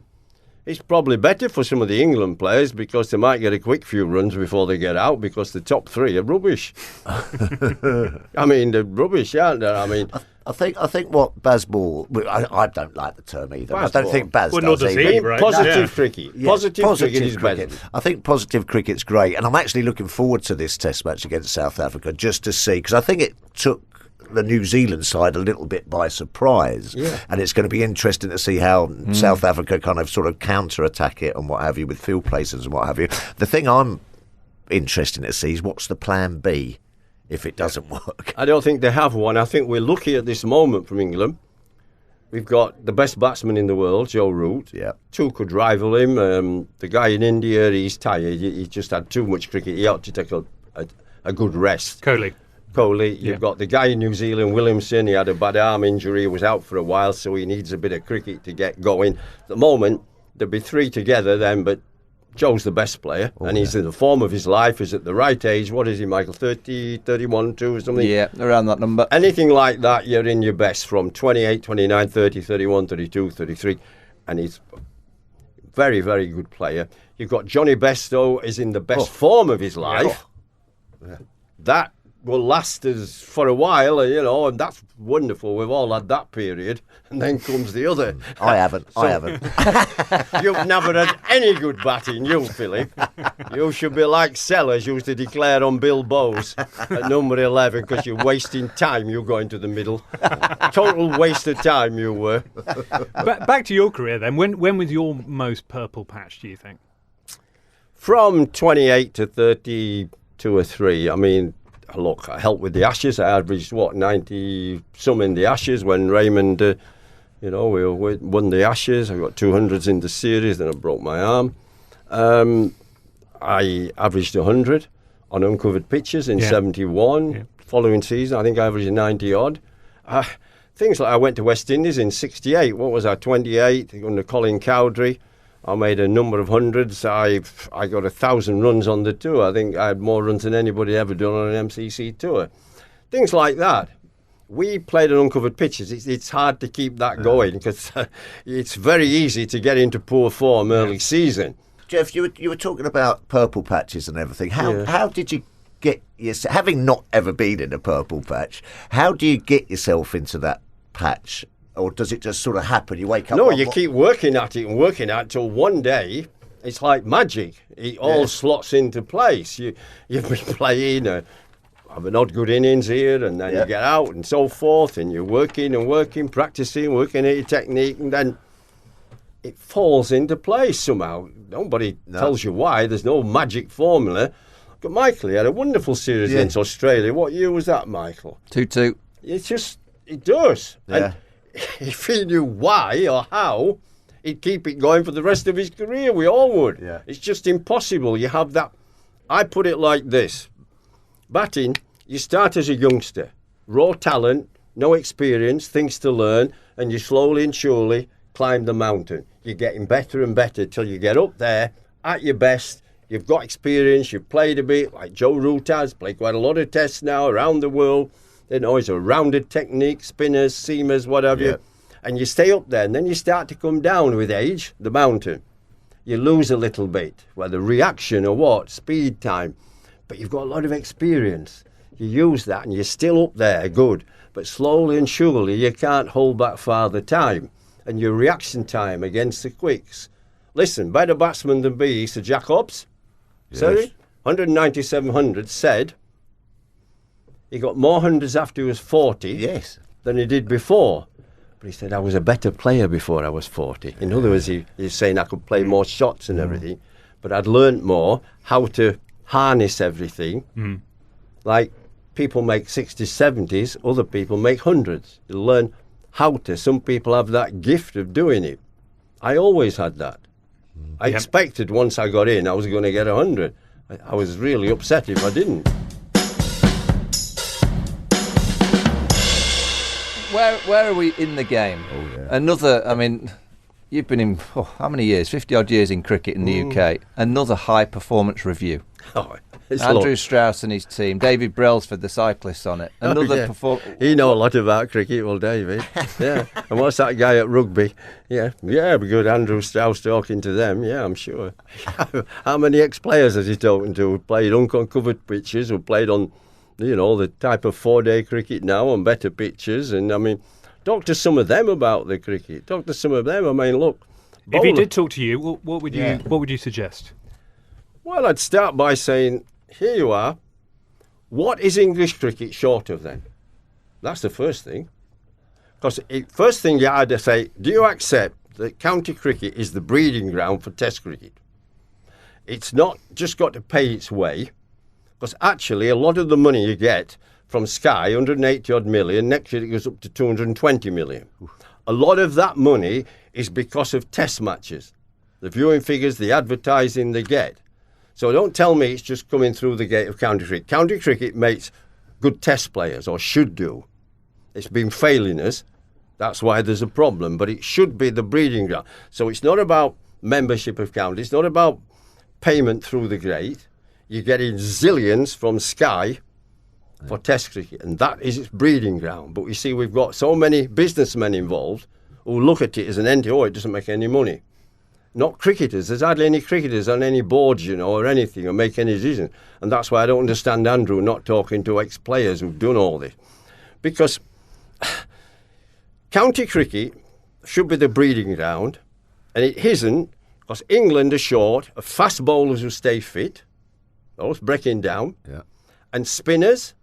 It's probably better for some of the England players because they might get a quick few runs before they get out because the top three are rubbish. I mean, they're rubbish, aren't they? I mean, I think what Bazball. I don't like the term either. I don't think Baz Well, nor does he, either. right? positive cricket. Yeah, Positive cricket is better. I think positive cricket's great, and I'm actually looking forward to this Test match against South Africa just to see, because I think it took the New Zealand side a little bit by surprise, and it's going to be interesting to see how South Africa kind of sort of counter-attack it and what have you with field places and what have you. The thing I'm interested to see is what's the plan B if it doesn't work. I don't think they have one. I think we're lucky at this moment from England. We've got the best batsman in the world, Joe Root. Yeah. Two could rival him. The guy in India, he's tired. He's just had too much cricket. He ought to take a good rest. Kohli. You've got the guy in New Zealand, Williamson. He had a bad arm injury. He was out for a while, so he needs a bit of cricket to get going. At the moment, there'll be three together then, but Joe's the best player, and he's in the form of his life. He's at the right age. What is he, Michael? 30, 31, 2 or something? Yeah, around that number. Anything like that, you're in your best from 28, 29, 30, 31, 32, 33. And he's a very, very good player. You've got Johnny Besto is in the best form of his life. Yeah. That will last us for a while, and that's wonderful. We've all had that period. And then comes the other. I haven't. You've never had any good batting, you, Philip. You should be like Sellers used to declare on Bill Bowes at number 11 because you're wasting time, you going to the middle. Total waste of time you were. Back to your career then. When was your most purple patch, do you think? From 28 to 32 or 3. I mean, look, I helped with the Ashes. I averaged, 90-some in the Ashes when Raymond... we won the Ashes. I got 200s in the series, then I broke my arm. I averaged 100 on uncovered pitches in 71. Yeah. Following season, I think I averaged 90-odd. Things like I went to West Indies in 68. What was I, 28, under Colin Cowdrey. I made a number of hundreds. I got 1,000 runs on the tour. I think I had more runs than anybody ever done on an MCC tour. Things like that. We played on uncovered pitches. It's hard to keep that going because it's very easy to get into poor form early season. Jeff, you were talking about purple patches and everything. How did you get yourself, having not ever been in a purple patch, how do you get yourself into that patch? Or does it just sort of happen? You wake up... No, you keep working at it till one day it's like magic. It all slots into place. You've been playing... have an odd good innings here, and then you get out and so forth, and you're working, practicing, working at your technique, and then it falls into place somehow. Nobody tells you why. There's no magic formula. But Michael, he had a wonderful series against Australia. What year was that, Michael? 2-2. It does. Yeah. And if he knew why or how, he'd keep it going for the rest of his career. We all would. Yeah. It's just impossible. You have that. I put it like this. Batting, you start as a youngster, raw talent, no experience, things to learn, and you slowly and surely climb the mountain. You're getting better and better till you get up there at your best. You've got experience, you've played a bit, like Joe Root has, played quite a lot of tests now around the world. It's a rounded technique, spinners, seamers, whatever you. And you stay up there, and then you start to come down with age, the mountain. You lose a little bit, whether reaction or what, speed, time. But you've got a lot of experience. You use that and you're still up there, good. But slowly and surely you can't hold back farther time. And your reaction time against the quicks. Listen, better batsman than me, Sir Jack Hobbs. Yes. Sorry? 197 hundreds said he got more hundreds after he was 40 than he did before. But he said, I was a better player before I was 40. In other words, he's saying I could play more shots and everything. But I'd learnt more how to harness everything. Like people make 60s, 70s, other people make hundreds. You learn how to. Some people have that gift of doing it. I always had that. I expected once I got in I was going to get 100. I was really upset if I didn't. Where are we in the game? Another, I mean, you've been in, how many years? 50 odd years in cricket in the UK. Another high performance review. Andrew Strauss and his team. David Brailsford, the cyclist, on it. Another He know a lot about cricket, well, David. Yeah. And what's that guy at rugby? Yeah, it'd be good. Andrew Strauss talking to them. Yeah, I'm sure. How many ex-players has he talking to? Who played uncovered pitches? Who played on, the type of 4-day cricket now on better pitches? And I mean, talk to some of them about the cricket. Talk to some of them. I mean, look. If he did talk to you, what would you suggest? Well, I'd start by saying, here you are. What is English cricket short of then? That's the first thing. Because first thing you had to say, do you accept that county cricket is the breeding ground for Test cricket? It's not just got to pay its way. Because actually, a lot of the money you get from Sky, 180 odd million, next year it goes up to 220 million. A lot of that money is because of Test matches. The viewing figures, the advertising they get. So don't tell me it's just coming through the gate of county cricket. County cricket makes good Test players, or should do. It's been failing us. That's why there's a problem. But it should be the breeding ground. So it's not about membership of county. It's not about payment through the gate. You're getting zillions from Sky for Test cricket, and that is its breeding ground. But you see, we've got so many businessmen involved who look at it as an entity. It doesn't make any money. Not cricketers. There's hardly any cricketers on any boards, or anything, or make any decisions. And that's why I don't understand Andrew not talking to ex-players who've done all this. Because county cricket should be the breeding ground, and it isn't, because England are short of fast bowlers who stay fit, those breaking down, and spinners.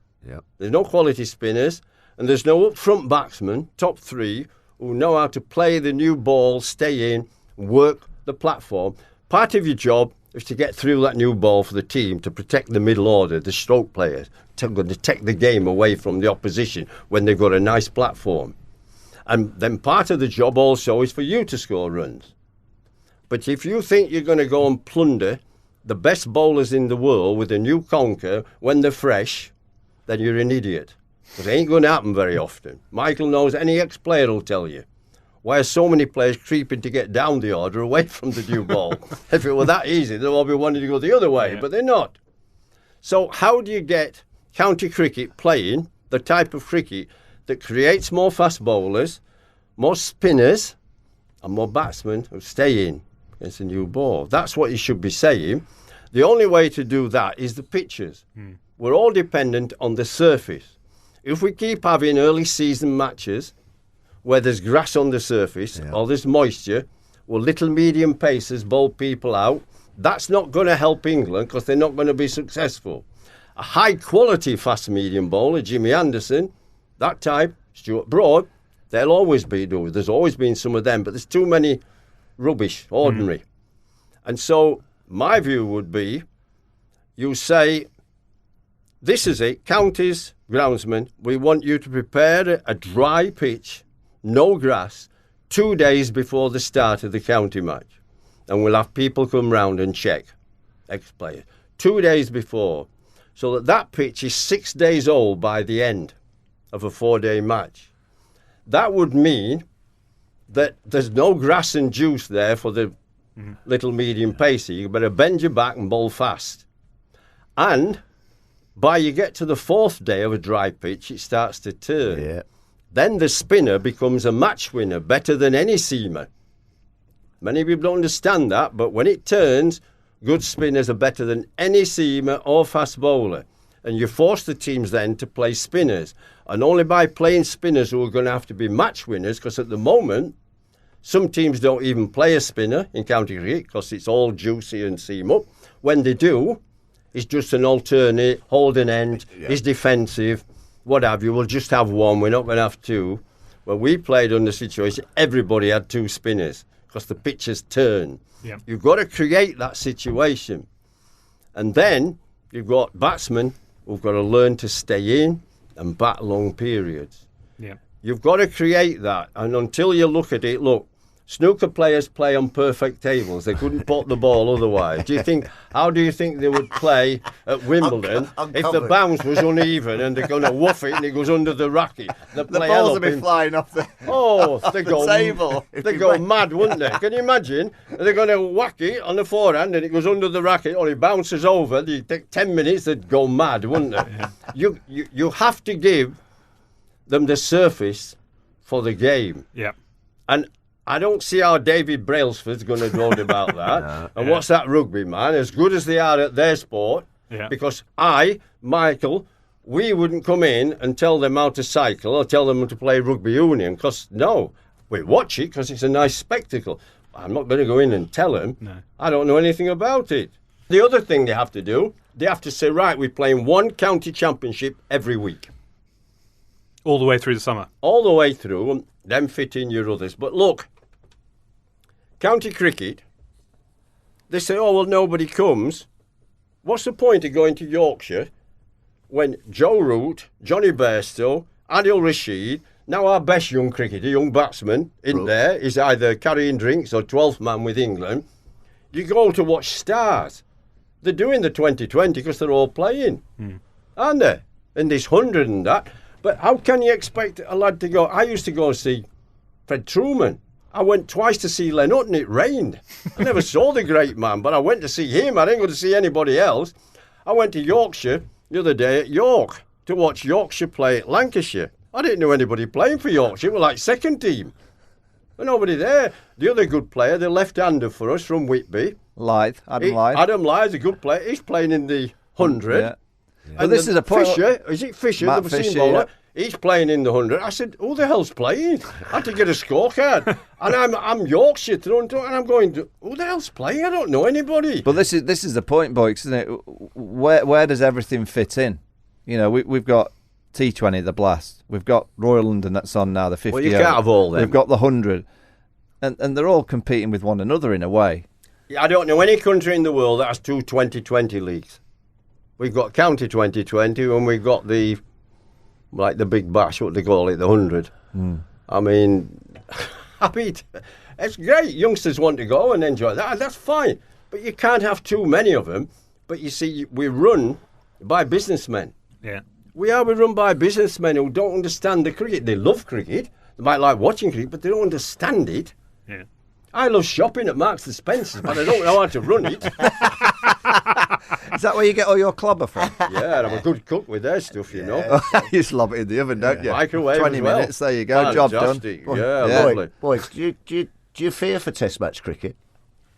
There's no quality spinners, and there's no up-front batsmen, top 3, who know how to play the new ball, stay in, work the platform. Part of your job is to get through that new ball for the team, to protect the middle order, the stroke players, to take the game away from the opposition when they've got a nice platform. And then part of the job also is for you to score runs. But if you think you're going to go and plunder the best bowlers in the world with a new conker when they're fresh, then you're an idiot. Because it ain't going to happen very often. Michael knows, any ex-player will tell you. Why are so many players creeping to get down the order away from the new ball? If it were that easy, they'd all be wanting to go the other way, but they're not. So how do you get county cricket playing the type of cricket that creates more fast bowlers, more spinners, and more batsmen who stay in against a new ball? That's what you should be saying. The only way to do that is the pitches. We're all dependent on the surface. If we keep having early season matches where there's grass on the surface or there's moisture, or little medium pacers bowl people out, that's not going to help England, because they're not going to be successful. A high quality fast medium bowler, Jimmy Anderson, that type, Stuart Broad, they'll always be doing. There's always been some of them, but there's too many rubbish, ordinary. And so my view would be, you say, this is it, counties, groundsmen, we want you to prepare a dry pitch, no grass, 2 days before the start of the county match. And we'll have people come round and check, ex-players, 2 days before, so that pitch is 6 days old by the end of a 4-day match. That would mean that there's no grass and juice there for the little medium pacer. You better bend your back and bowl fast. And by you get to the 4th day of a dry pitch, it starts to turn. Then the spinner becomes a match winner, better than any seamer. Many people don't understand that, but when it turns, good spinners are better than any seamer or fast bowler. And you force the teams then to play spinners. And only by playing spinners who are going to have to be match winners, because at the moment, some teams don't even play a spinner in county cricket because it's all juicy and seam up. When they do, it's just an alternate, hold an end, it's defensive, what have you. We'll just have one, we're not going to have two. Well, we played under a situation, everybody had 2 spinners because the pitches turn. You've got to create that situation. And then you've got batsmen who've got to learn to stay in and bat long periods. You've got to create that. And until you look at it, look, Snooker players play on perfect tables. They couldn't pot the ball otherwise. How do you think they would play at Wimbledon if the bounce was uneven and they're going to woof it and it goes under the racket? The balls will be flying off the, they go table. They go mad, wouldn't they? Can you imagine? They're going to whack it on the forehand and it goes under the racket or it bounces over. They take 10 minutes, they'd go mad, wouldn't they? You have to give them the surface for the game. Yeah. And I don't see how David Brailsford's going to do about that. What's that rugby, man? As good as they are at their sport, because Michael, we wouldn't come in and tell them how to cycle or tell them to play rugby union, because, no, we watch it because it's a nice spectacle. I'm not going to go in and tell them. No. I don't know anything about it. The other thing they have to do, they have to say, right, we're playing one county championship every week. All the way through the summer? All the way through, and then fit in your others. But look, county cricket, they say, oh, well, nobody comes. What's the point of going to Yorkshire when Joe Root, Johnny Bairstow, Adil Rashid, now our best young cricketer, young batsman in there, is either carrying drinks or 12th man with England. You go to watch stars. They're doing the 2020 because they're all playing, aren't they? And there's 100 and that. But how can you expect a lad to go? I used to go see Fred Truman. I went twice to see Len Hutton, it rained. I never saw the great man, but I went to see him. I didn't go to see anybody else. I went to Yorkshire the other day at York to watch Yorkshire play at Lancashire. I didn't know anybody playing for Yorkshire. We're like second team. There's nobody there. The other good player, the left-hander for us from Whitby. Adam Lythe. Adam Lythe's a good player. He's playing in the 100. Yeah. And But this is a point. Fisher, is it Fisher, Matt the seam Fisher, bowler? yeah. He's playing in the 100. I said, who the hell's playing? I had to get a scorecard. And I'm Yorkshire thrown to, and I'm going, who the hell's playing? I don't know anybody. But this is the point, Boyks, isn't it? Where does everything fit in? You know, we've got T20, the Blast. We've got Royal London that's on now, the 50. Well, you can't have all them. We've got the 100. And they're all competing with one another in a way. I don't know any country in the world that has two 2020 leagues. We've got County 2020 and we've got the Big Bash, what they call it, the 100. I mean, it's great. Youngsters want to go and enjoy that. That's fine. But you can't have too many of them. But you see, we run by businessmen. Yeah. We run by businessmen who don't understand the cricket. They love cricket. They might like watching cricket, but they don't understand it. Yeah. I love shopping at Marks and Spencer's, but I don't know how to run it. Is that where you get all your clobber from? Yeah, I'm a good cook with their stuff, you know. You just lob it in the oven, don't you? Microwave 20 as well. minutes, there you go, job done. Fantastic. Yeah, lovely. Boys, do you fear for Test match cricket?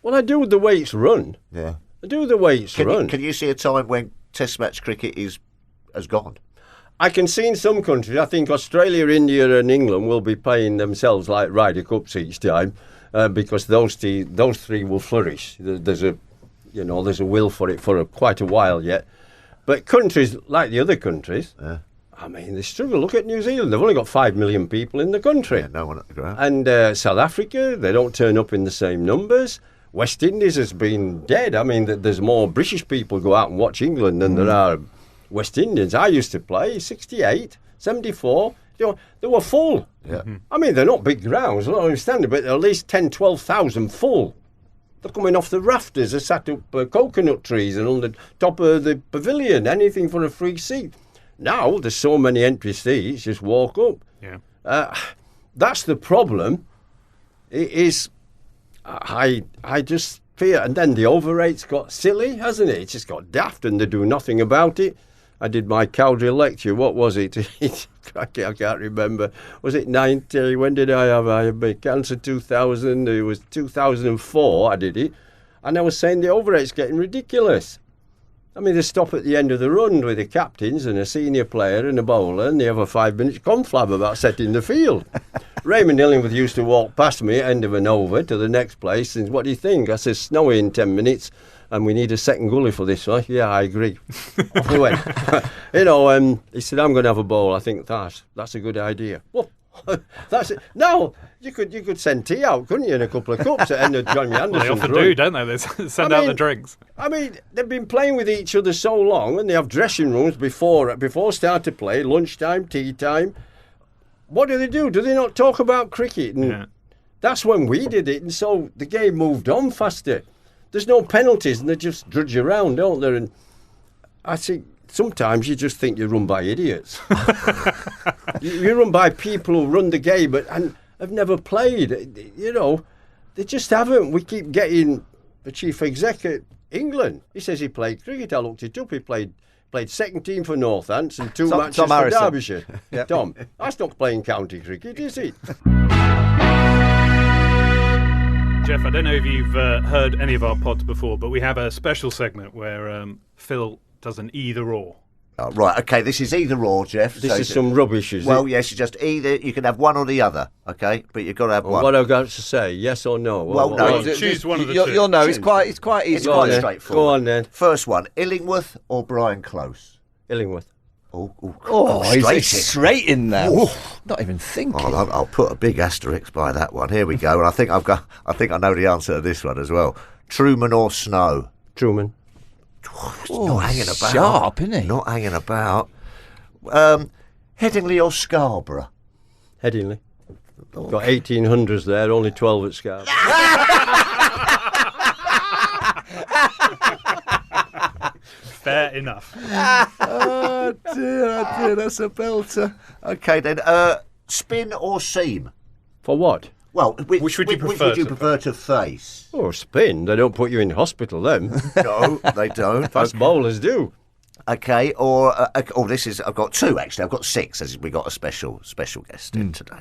Well, I do the way it's run. Yeah. I do the way it's run. Can you see a time when Test match cricket has gone? I can see in some countries, I think Australia, India and England will be playing themselves like Ryder Cups each time because those three will flourish. There's a will for it for quite a while yet. But countries like the other countries, I mean, they struggle. Look at New Zealand. They've only got 5 million people in the country. Yeah, no one at the ground. And South Africa, they don't turn up in the same numbers. West Indies has been dead. I mean, there's more British people go out and watch England than there are West Indians. I used to play 68, 74. They were full. Yeah. I mean, they're not big grounds, I don't understand, but at least 10, 12,000 full. They're coming off the rafters. They're sat up coconut trees and on the top of the pavilion, anything for a free seat. Now, there's so many empty seats, just walk up. Yeah. That's the problem. It is, I just fear, and then the overrate's got silly, hasn't it? It's just got daft and they do nothing about it. I did my Cowdrey lecture, what was it? I can't remember. Was it 90? When did I have my cancer? 2000, it was 2004 I did it. And I was saying the overrate's getting ridiculous. I mean, they stop at the end of the run with the captains and a senior player and a bowler, and they have a 5-minute conflab about setting the field. Raymond Illingworth used to walk past me at end of an over to the next place, and what do you think? I said, snowy in 10 minutes, and we need a second gully for this one. Yeah, I agree. Off we went. He said, I'm going to have a bowl. I think that's a good idea. Well, that's it. No, you could send tea out, couldn't you, in a couple of cups at end of Johnny Anderson's Well, they often run. do, don't they? They send out the drinks. I mean, they've been playing with each other so long, and they have dressing rooms before start to play, lunchtime, tea time. What do? Do they not talk about cricket? And That's when we did it, and so the game moved on faster. There's no penalties, and they just drudge around, don't they? And I think sometimes you just think you're run by idiots. you run by people who run the game and have never played. You know, they just haven't. We keep getting the chief exec at England. He says he played cricket. I looked it up. He played second team for Northants and two matches Tom for Harrison. Derbyshire. Yep. Tom, that's not playing county cricket, is it? Jeff, I don't know if you've heard any of our pods before, but we have a special segment where Phil does an either or. Oh, right, okay, this is either or, Jeff. This is some rubbish, is it? Well, yes, you just either, you can have one or the other, okay? But you've got to have one. What I've got to say, yes or no? Well, no. Choose one of the two. You'll know, it's quite easy. It's quite then. straightforward. Go on then. First one, Illingworth or Brian Close? Illingworth. He's straight in there. Not even thinking. Oh, I'll put a big asterisk by that one. Here we go. And I think I know the answer to this one as well. Truman or Snow? Truman. Not hanging about. Sharp, isn't he? Not hanging about. Headingley or Scarborough? Headingley. Got 1800s there, only 12 at Scarborough. Fair enough. Oh dear, that's a belter. Okay then, spin or seam? For what? Well, Which would you prefer to face? Oh, spin. They don't put you in hospital, them. No, they don't. Fast bowlers do. Okay, or I've got two actually. I've got six as we got a special guest in today.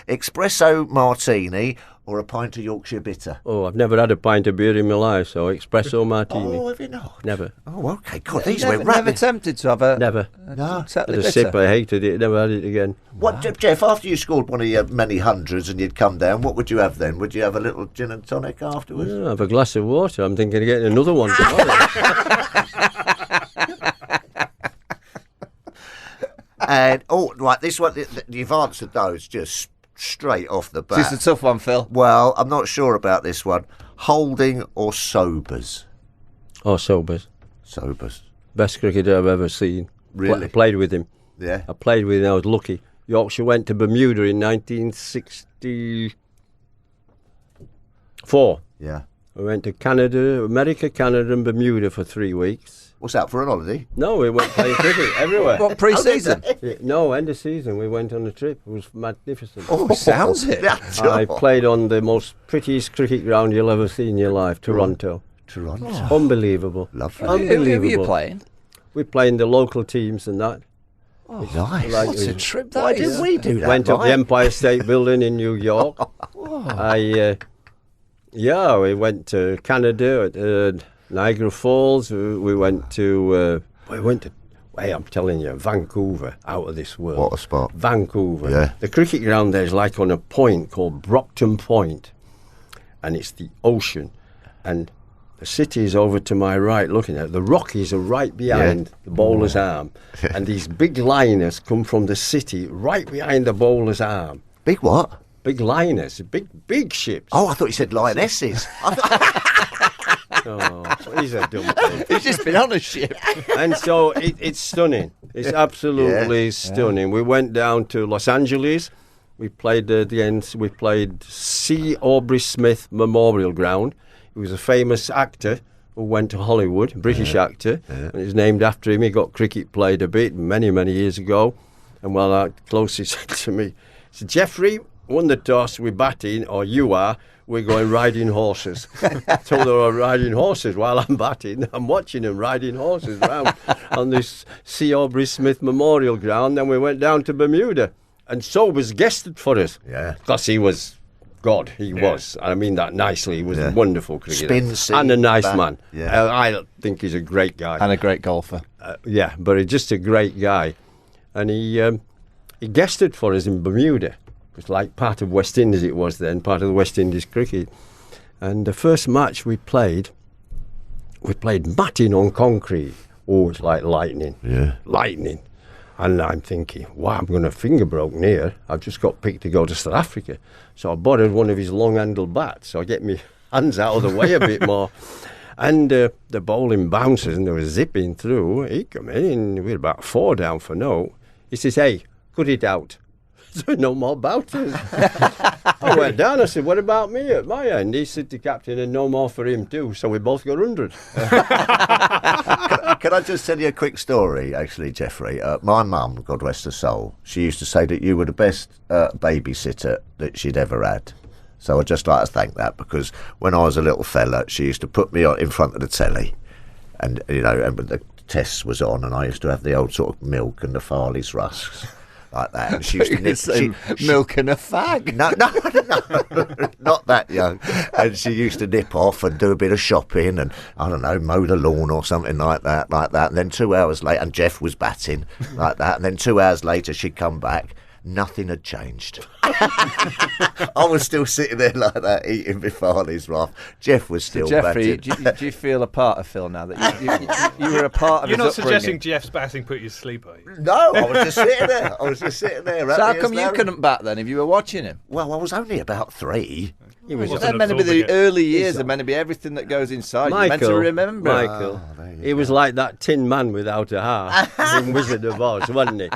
Espresso martini or a pint of Yorkshire bitter? Oh, I've never had a pint of beer in my life, so espresso martini. Oh, have you not? Never. Oh, okay. God, these never, went rapid. never tempted to have a... Never. No. Had a sip, I hated it, never had it again. What, Jeff, after you scored one of your many hundreds and you'd come down, what would you have then? Would you have a little gin and tonic afterwards? Yeah, have a glass of water. I'm thinking of getting another one tomorrow. And, right, this one, you've answered those just straight off the bat. This is a tough one, Phil. Well, I'm not sure about this one. Holding or Sobers? Oh, Sobers. Sobers. Best cricketer I've ever seen. Really? Played with him. Yeah. I played with him, I was lucky. Yorkshire went to Bermuda in 1964. Yeah. We went to America, Canada and Bermuda for 3 weeks. What's that, for an holiday? No, we went playing cricket everywhere. What, pre-season? Yeah, no, end of season. We went on a trip. It was magnificent. Oh, sounds it. I played on the most prettiest cricket ground you'll ever see in your life, Toronto. Toronto. Unbelievable. Lovely. Unbelievable. Who are you playing? We playing the local teams and that. Oh, nice. What's a trip that Why is? didn't we do that? Went up the right? Empire State Building in New York. We went to Canada, Niagara Falls. We went to, I'm telling you, Vancouver, out of this world. What a spot. Vancouver. Yeah. The cricket ground there is like on a point called Brockton Point, and it's the ocean. And the city is over to my right looking at it. The Rockies are right behind the bowler's arm. And these big liners come from the city right behind the bowler's arm. Big what? Big liners, big ships. Oh, I thought you said lionesses. Oh, he's a dumb thing. He's just been on a ship. And so it's stunning. It's absolutely stunning. We went down to Los Angeles. We played at the end. We played C. Aubrey Smith Memorial Ground. He was a famous actor who went to Hollywood, British actor, and it's named after him. He got cricket played a bit many years ago. And well, our closest said to me, he said, Geoffrey, won the toss, we're batting, or you are, we're going riding horses. So they were riding horses while I'm batting. I'm watching them riding horses around on this C. Aubrey Smith Memorial Ground. Then we went down to Bermuda, and Sobers guested for us. Yeah. Because he was God, he was. I mean that nicely. He was a wonderful cricketer. Spin, and a nice man. Yeah. I think he's a great guy. And a great golfer. But he's just a great guy. And he guested for us in Bermuda. It was like part of West Indies it was then, part of the West Indies cricket. And the first match we played matting on concrete. Oh, it's like lightning. Yeah. Lightning. And I'm thinking, wow, I'm going to finger broken here. I've just got picked to go to South Africa. So I borrowed one of his long-handled bats. So I get my hands out of the way a bit more. And the bowling bounces and they were zipping through. He come in and we were about 4 down for no. He says, hey, cut it out. no more bouters. I went down, I said, what about me at my end? He said the captain and no more for him too, so we both got 100. Can I just tell you a quick story, actually, Geoffrey? My mum, God rest her soul, she used to say that you were the best babysitter that she'd ever had. So I'd just like to thank that, because when I was a little fella, she used to put me in front of the telly, and and the test was on, and I used to have the old sort of milk and the Farley's rusks. Like that, and she used to nip milk and a fag. No, not that young. And she used to nip off and do a bit of shopping and, I don't know, mow the lawn or something like that. And then 2 hours later, and Jeff was batting like that. And then 2 hours later, she'd come back. Nothing had changed. I was still sitting there like that, eating my Farley's Roth. Jeff was still Geoffrey, batting. do you feel a part of Phil now that you were a part of You're his not upbringing? suggesting Jeff's batting put you to sleep, are you? No, I was just sitting there. So how come you couldn't bat then if you were watching him? Well, I was only about 3. He was They're meant to be the early years. They're meant to be everything that goes inside. You're meant to remember. Michael, he was like that Tin Man without a heart in Wizard of Oz, wasn't he?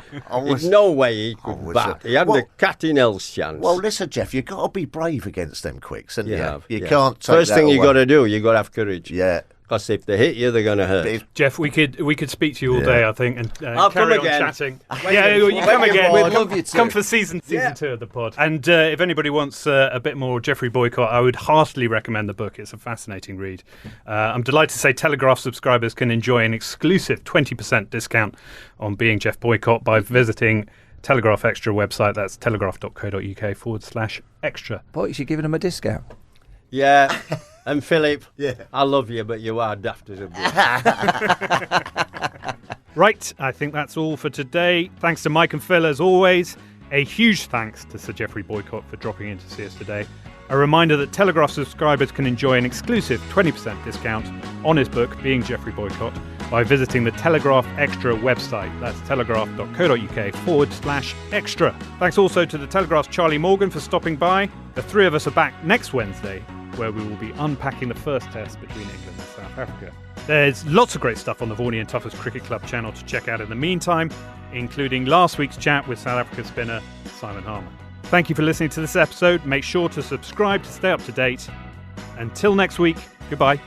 There's no way he could bat. He had the cat in hell's chance. Well, listen, Jeff, you've got to be brave against them quicks, and you Yeah. can't take First that thing you away. got to do, you got to have courage. Yeah. Because if they hit you, they're going to hurt. Jeff, we could speak to you all day, I think, and I'll carry come on again. chatting. When Yeah, you- you when come you again. want. We'd love you to. Come for season 2 of the pod. And if anybody wants a bit more Geoffrey Boycott, I would heartily recommend the book. It's a fascinating read. I'm delighted to say Telegraph subscribers can enjoy an exclusive 20% discount on Being Jeff Boycott by visiting Telegraph Extra website. That's telegraph.co.uk/extra. Boy, you're giving him a discount. Yeah. And Philip, I love you, but you are daft as a bull. Right, I think that's all for today. Thanks to Mike and Phil as always. A huge thanks to Sir Geoffrey Boycott for dropping in to see us today. A reminder that Telegraph subscribers can enjoy an exclusive 20% discount on his book, Being Geoffrey Boycott, by visiting the Telegraph Extra website. That's telegraph.co.uk/extra. Thanks also to the Telegraph's Charlie Morgan for stopping by. The three of us are back next Wednesday, where we will be unpacking the first test between England and South Africa. There's lots of great stuff on the Vaughany Tuffers Cricket Club channel to check out in the meantime, including last week's chat with South Africa spinner Simon Harmer. Thank you for listening to this episode. Make sure to subscribe to stay up to date. Until next week, goodbye.